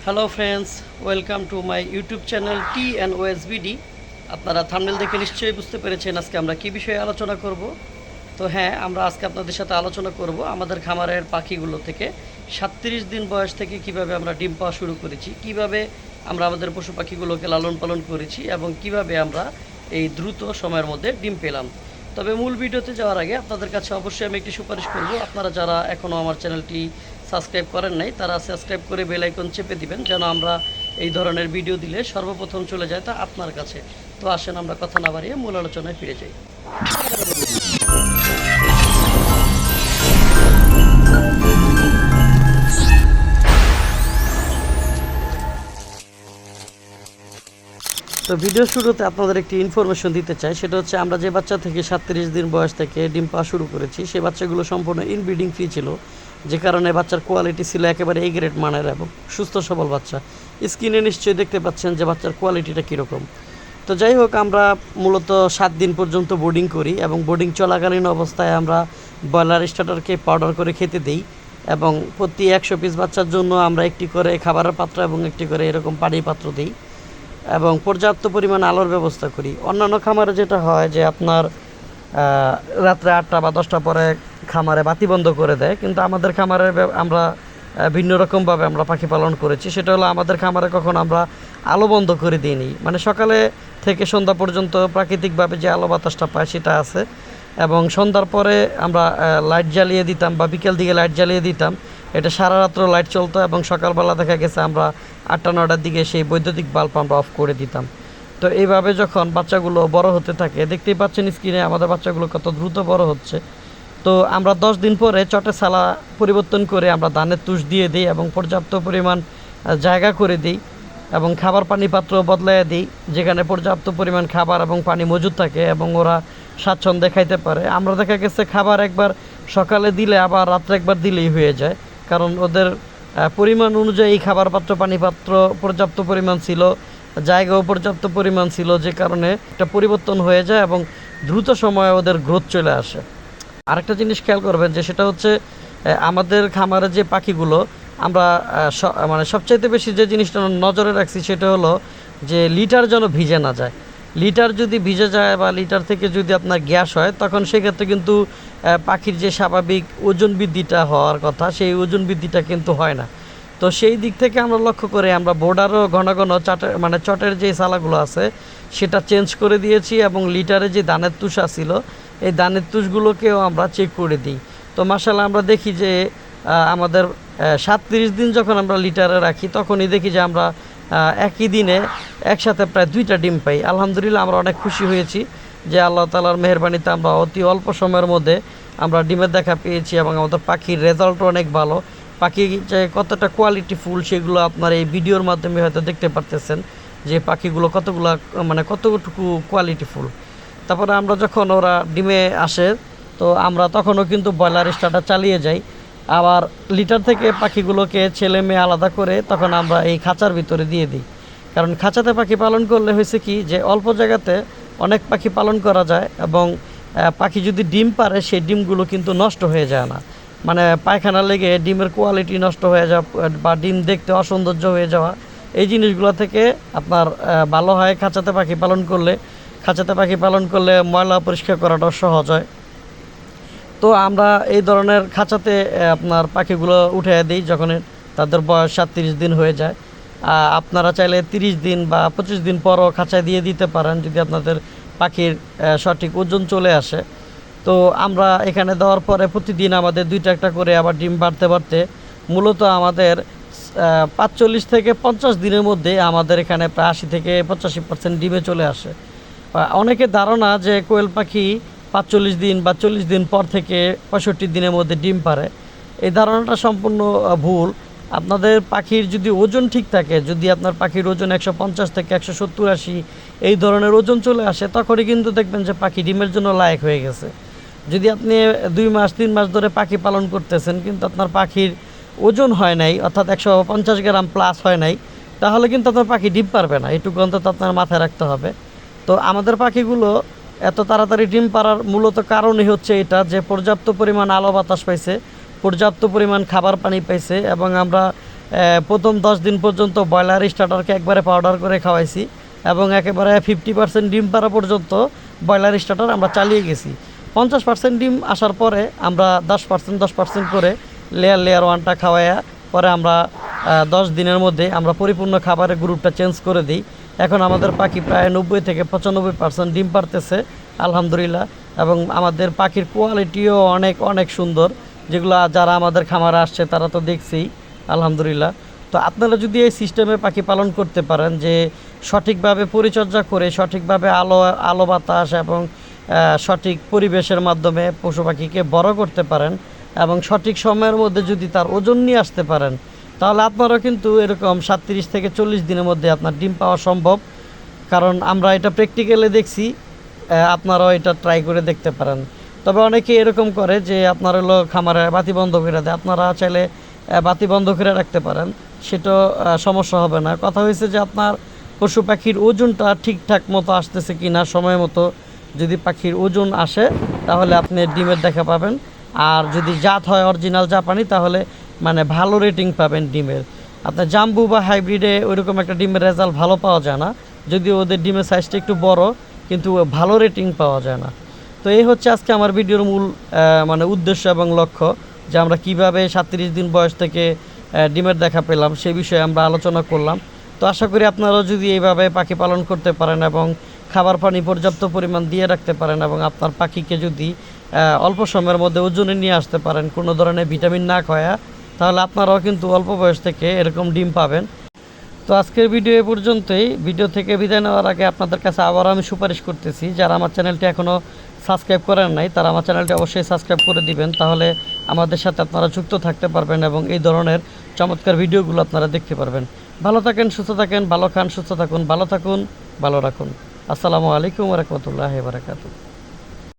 Hello friends, welcome to my YouTube channel TNOSBD। আপনারা thumbnail দেখে নিশ্চয়ই বুঝতে পেরেছেন আজকে আমরা কী বিষয়ে আলোচনা করব। তো হ্যাঁ, আমরা আজকে আপনাদের সাথে আলোচনা করব আমাদের খামারের পাখিগুলো থেকে 37 দিন বয়স থেকে কিভাবে আমরা ডিম পাওয়া শুরু করেছি, কিভাবে আমরা আমাদের পশু পাখিগুলোকে লালন পালন করেছি এবং কিভাবে আমরা এই দ্রুত সময়ের মধ্যে ডিম পেলাম। তবে মূল ভিডিওতে যাওয়ার আগে আপনাদের কাছে অবশ্যই আমি একটি সুপারিশ করব, আপনারা যারা এখনও আমার চ্যানেলটি সাবস্ক্রাইব করেন নাই তারা সাবস্ক্রাইব করে বেল আইকন চেপে দিবেন, যেন আমরা এই ধরনের ভিডিও দিলে সর্বপ্রথম চলে যায় তা আপনার কাছে। তো আসেন আমরা কথা না বাড়িয়ে মূল আলোচনায় ফিরে যাই। তো ভিডিও শুরুতে আপনাদের একটি ইনফরমেশন দিতে চাই, সেটা হচ্ছে আমরা যে বাচ্চা থেকে 37 দিন বয়স থেকে ডিম পাওয়া শুরু করেছি সেই বাচ্চাগুলো সম্পূর্ণ ইনব্রিডিং ফ্রি ছিল, যে কারণে বাচ্চার কোয়ালিটি ছিল একেবারে এ গ্রেড মানের এবং সুস্থ সবল বাচ্চা। স্ক্রিনে নিশ্চয়ই দেখতে পাচ্ছেন যে বাচ্চার কোয়ালিটিটা কীরকম। তো যাই হোক, আমরা মূলত 7 দিন পর্যন্ত বোর্ডিং করি এবং বোর্ডিং চলাকালীন অবস্থায় আমরা ব্রয়লার স্টার্টারকে পাউডার করে খেতে দিই এবং প্রতি 100 পিস বাচ্চার জন্য আমরা একটি করে খাবারের পাত্র এবং একটি করে এরকম পানির পাত্র দিই এবং পর্যাপ্ত পরিমাণ আলোর ব্যবস্থা করি। অন্যান্য খামারে যেটা হয় যে আপনার রাত্রে 8টা বা 10টা পরে খামারে বাতি বন্ধ করে দেয়, কিন্তু আমাদের খামারে আমরা ভিন্ন রকমভাবে আমরা পাখি পালন করেছি। সেটা হলো আমাদের খামারে কখন আমরা আলো বন্ধ করে দিইনি, মানে সকালে থেকে সন্ধ্যা পর্যন্ত প্রাকৃতিকভাবে যে আলো বাতাসটা পায় সেটা আছে এবং সন্ধ্যার পরে আমরা লাইট জ্বালিয়ে দিতাম বা বিকেল দিকে লাইট জ্বালিয়ে দিতাম। এটা সারা রাত্র লাইট চলতো এবং সকালবেলা দেখা গেছে আমরা 8টা-9টার দিকে সেই বৈদ্যুতিক বাল্ব আমরা অফ করে দিতাম। তো এইভাবে যখন বাচ্চাগুলো বড় হতে থাকে, দেখতেই পাচ্ছেন স্ক্রিনে আমাদের বাচ্চাগুলো কত দ্রুত বড় হচ্ছে। তো আমরা 10 দিন পরে চটে সালা পরিবর্তন করে আমরা ধানের তুষ দিয়ে দিই এবং পর্যাপ্ত পরিমাণ জায়গা করে দিই এবং খাবার পানি পাত্র বদলাইয়ে দিই, যেখানে পর্যাপ্ত পরিমাণ খাবার এবং পানি মজুদ থাকে এবং ওরা স্বাচ্ছন্দ্যে খাইতে পারে। আমরা দেখা গেছে খাবার একবার সকালে দিলে আবার রাত্রে একবার দিলেই হয়ে যায়, কারণ ওদের পরিমাণ অনুযায়ী খাবার পাত্র পানি পাত্র পর্যাপ্ত পরিমাণ ছিল, জায়গাও পর্যাপ্ত পরিমাণ ছিল, যে কারণে একটা পরিবর্তন হয়ে যায় এবং দ্রুত সময়ে ওদের গ্রোথ চলে আসে। আরেকটা জিনিস খেয়াল করবেন যে সেটা হচ্ছে আমাদের খামারে যে পাখিগুলো আমরা মানে সবচাইতে বেশি যে জিনিসটা নজরে রাখছি সেটা হলো যে লিটার যেন ভিজে না যায়। লিটার যদি ভিজে যায় বা লিটার থেকে যদি আপনার গ্যাস হয়, তখন সেক্ষেত্রে কিন্তু পাখির যে স্বাভাবিক ওজন বৃদ্ধিটা হওয়ার কথা সেই ওজন বৃদ্ধিটা কিন্তু হয় না। তো সেই দিক থেকে আমরা লক্ষ্য করে আমরা বোর্ডারও ঘন ঘন চটের যে সালাগুলো আছে সেটা চেঞ্জ করে দিয়েছি এবং লিটারে যে ধানের তুষা ছিল এই ধানের তুষগুলোকেও আমরা চেক করে দিই। তো মাশাআল্লাহ আমরা দেখি যে আমাদের 37 দিন যখন আমরা লিটারে রাখি তখনই দেখি যে আমরা একই দিনে একসাথে প্রায় 2টা ডিম পাই। আলহামদুলিল্লাহ আমরা অনেক খুশি হয়েছি যে আল্লাহ তাআলার মেহেরবানিতে আমরা অতি অল্প সময়ের মধ্যে আমরা ডিমের দেখা পেয়েছি এবং আমাদের পাখির রেজাল্টও অনেক ভালো। পাখি যে কতটা কোয়ালিটিফুল সেগুলো আপনার এই ভিডিওর মাধ্যমে হয়তো দেখতে পারতেছেন যে পাখিগুলো কতটুকু কোয়ালিটিফুল। তারপরে আমরা যখন ওরা ডিমে আসে তো আমরা তখনও কিন্তু ব্রয়লার স্টার্টার চালিয়ে যাই, আবার লিটার থেকে পাখিগুলোকে ছেলে মেয়ে আলাদা করে তখন আমরা এই খাঁচার ভিতরে দিয়ে দিই। কারণ খাঁচাতে পাখি পালন করলে হয়েছে কি যে অল্প জায়গাতে অনেক পাখি পালন করা যায় এবং পাখি যদি ডিম পারে সেই ডিমগুলো কিন্তু নষ্ট হয়ে যায় না, মানে পায়খানা লেগে ডিমের কোয়ালিটি নষ্ট হয়ে যাওয়া বা ডিম দেখতে অসৌন্দর্য হয়ে যাওয়া, এই জিনিসগুলো থেকে আপনার ভালো হয় খাঁচাতে পাখি পালন করলে। খাঁচাতে পাখি পালন করলে ময়লা পরিষ্কার করাটাও সহজ হয়। তো আমরা এই ধরনের খাঁচাতে আপনার পাখিগুলো উঠে দিই যখন তাদের বয়স 37 দিন হয়ে যায়। আপনারা চাইলে 30 দিন বা 25 দিন পরও খাঁচায় দিয়ে দিতে পারেন যদি আপনাদের পাখির সঠিক ওজন চলে আসে। তো আমরা এখানে দেওয়ার পরে প্রতিদিন আমাদের 2টা একটা করে আবার ডিম বাড়তে বাড়তে মূলত আমাদের 45 থেকে 50 দিনের মধ্যে আমাদের এখানে প্রায় 80 থেকে 85% ডিমে চলে আসে। অনেকের ধারণা যে কোয়েল পাখি 45 দিন বা 40 দিন পর থেকে 65 দিনের মধ্যে ডিম পারে, এই ধারণাটা সম্পূর্ণ ভুল। আপনাদের পাখির যদি ওজন ঠিক থাকে, যদি আপনার পাখির ওজন 150 থেকে 170-80 এই ধরনের ওজন চলে আসে, তখনই কিন্তু দেখবেন যে পাখি ডিমের জন্য লায়ক হয়ে গেছে। যদি আপনি 2 মাস 3 মাস ধরে পাখি পালন করতেছেন কিন্তু আপনার পাখির ওজন হয় নাই, অর্থাৎ 150 গ্রাম প্লাস হয় নাই, তাহলে কিন্তু আপনার পাখি ডিম পারবে না। এটুকু অন্তত আপনার মাথায় রাখতে হবে। তো আমাদের পাখিগুলো এত তাড়াতাড়ি ডিম পাড়ার মূলত কারণই হচ্ছে এটা যে পর্যাপ্ত পরিমাণ আলো বাতাস পাইছে, পর্যাপ্ত পরিমাণ খাবার পানি পাইছে এবং আমরা প্রথম 10 দিন পর্যন্ত ব্রয়লার স্টার্টারকে একবারে পাউডার করে খাওয়াইছি এবং একেবারে 50% ডিম পাড়া পর্যন্ত ব্রয়লার স্টার্টার আমরা চালিয়ে গেছি। 50% ডিম আসার পরে আমরা 10% করে লেয়ার ওয়ানটা খাওয়াইয়া পরে আমরা 10 দিনের মধ্যে আমরা পরিপূর্ণ খাবারের গ্রুপটা চেঞ্জ করে দিই। এখন আমাদের পাখি প্রায় 90 থেকে 95% ডিম পারতেছে আলহামদুলিল্লাহ, এবং আমাদের পাখির কোয়ালিটিও অনেক অনেক সুন্দর, যেগুলো যারা আমাদের খামারে আসছে তারা তো দেখছেই আলহামদুলিল্লাহ। তো আপনারা যদি এই সিস্টেমে পাখি পালন করতে পারেন, যে সঠিকভাবে পরিচর্যা করে সঠিকভাবে আলো বাতাস এবং সঠিক পরিবেশের মাধ্যমে পশু পাখিকে বড় করতে পারেন এবং সঠিক সময়ের মধ্যে যদি তার ওজন নিয়ে আসতে পারেন, তাহলে আপনারাও কিন্তু এরকম 37 থেকে 40 দিনের মধ্যে আপনার ডিম পাওয়া সম্ভব। কারণ আমরা এটা প্র্যাকটিক্যালি দেখছি, আপনারাও এটা ট্রাই করে দেখতে পারেন। তবে অনেকে এরকম করে যে আপনার হলো খামারে বাতি বন্ধ করে দেয়, আপনারা চাইলে বাতি বন্ধ করে রাখতে পারেন, সেটা সমস্যা হবে না। কথা হয়েছে যে আপনার পশু পাখির ওজনটা ঠিকঠাক মতো আসতেছে কি না, সময় মতো যদি পাখির ওজন আসে তাহলে আপনি ডিমের দেখা পাবেন। আর যদি জাত হয় অরিজিনাল জাপানি, তাহলে মানে ভালো রেটিং পাবেন ডিমের। আপনার জাম্বু বা হাইব্রিডে ওইরকম একটা ডিমের রেজাল্ট ভালো পাওয়া যায় না, যদিও ওদের ডিমের সাইজটা একটু বড়, কিন্তু ভালো রেটিং পাওয়া যায় না। তো এই হচ্ছে আজকে আমার ভিডিওর মূল মানে উদ্দেশ্য এবং লক্ষ্য, যে আমরা কিভাবে 37 দিন বয়স থেকে ডিমের দেখা পেলাম সেই বিষয়ে আমরা আলোচনা করলাম। তো আশা করি আপনারাও যদি এইভাবে পাখি পালন করতে পারেন এবং খাবার পানি পর্যাপ্ত পরিমাণ দিয়ে রাখতে পারেন এবং আপনার পাখিকে যদি অল্প সময়ের মধ্যে ওজনে নিয়ে আসতে পারেন, কোনো ধরনের ভিটামিন না খাওয়া, তাহলে আপনারাও কিন্তু অল্প বয়স থেকে এরকম ডিম পাবেন। তো আজকের ভিডিও এ পর্যন্তই। ভিডিও থেকে বিদায় নেওয়ার আগে আপনাদের কাছে আবার আমি সুপারিশ করতেছি, যারা আমার চ্যানেলটি এখনও সাবস্ক্রাইব করেন নাই তারা আমার চ্যানেলটি অবশ্যই সাবস্ক্রাইব করে দিবেন, তাহলে আমাদের সাথে আপনারা যুক্ত থাকতে পারবেন এবং এই ধরনের চমৎকার ভিডিওগুলো আপনারা দেখতে পারবেন। ভালো থাকেন, সুস্থ থাকেন, ভালো খান, সুস্থ থাকুন, ভালো থাকুন, ভালো রাখুন। আসসালামু আলাইকুম ওয়া রাহমাতুল্লাহি ওয়া বারাকাতুহু।